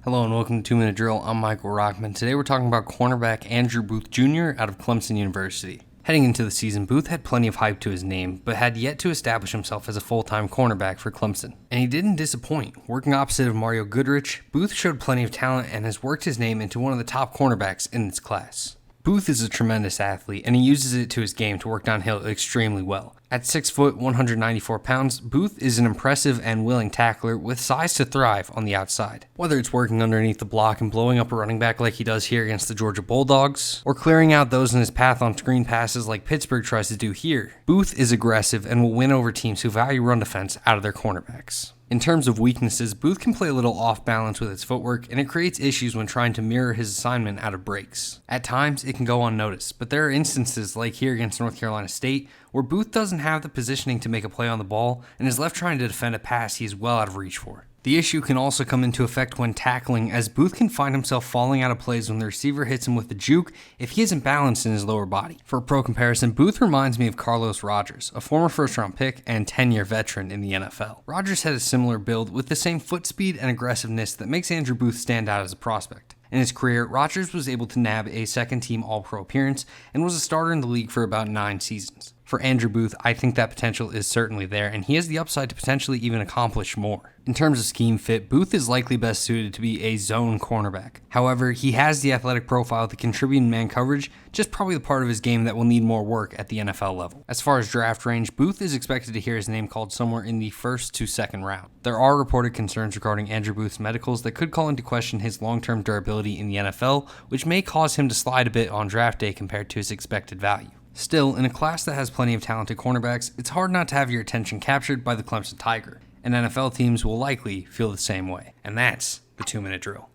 Hello and welcome to 2 Minute Drill. I'm Michael Rochman. Today we're talking about cornerback Andrew Booth Jr. out of Clemson University. Heading into the season, Booth had plenty of hype to his name, but had yet to establish himself as a full-time cornerback for Clemson. And he didn't disappoint. Working opposite of Mario Goodrich, Booth showed plenty of talent and has worked his name into one of the top cornerbacks in this class. Booth is a tremendous athlete, and he uses it to his game to work downhill extremely well. At 6 foot, 194 pounds, Booth is an impressive and willing tackler with size to thrive on the outside. Whether it's working underneath the block and blowing up a running back like he does here against the Georgia Bulldogs, or clearing out those in his path on screen passes like Pittsburgh tries to do here, Booth is aggressive and will win over teams who value run defense out of their cornerbacks. In terms of weaknesses, Booth can play a little off balance with his footwork, and it creates issues when trying to mirror his assignment out of breaks. At times, it can go unnoticed, but there are instances like here against North Carolina State where Booth doesn't have the positioning to make a play on the ball and is left trying to defend a pass he is well out of reach for. The issue can also come into effect when tackling, as Booth can find himself falling out of plays when the receiver hits him with the juke if he isn't balanced in his lower body. For a pro comparison, Booth reminds me of Carlos Rogers, a former first-round pick and 10-year veteran in the NFL. Rogers had a similar build with the same foot speed and aggressiveness that makes Andrew Booth stand out as a prospect. In his career, Rogers was able to nab a second-team All-Pro appearance and was a starter in the league for about 9 seasons. For Andrew Booth, I think that potential is certainly there, and he has the upside to potentially even accomplish more. In terms of scheme fit, Booth is likely best suited to be a zone cornerback. However, he has the athletic profile to contribute in man coverage, just probably the part of his game that will need more work at the NFL level. As far as draft range, Booth is expected to hear his name called somewhere in the first to second round. There are reported concerns regarding Andrew Booth's medicals that could call into question his long-term durability in the NFL, which may cause him to slide a bit on draft day compared to his expected value. Still, in a class that has plenty of talented cornerbacks, it's hard not to have your attention captured by the Clemson Tiger, and NFL teams will likely feel the same way. And that's the 2 Minute Drill.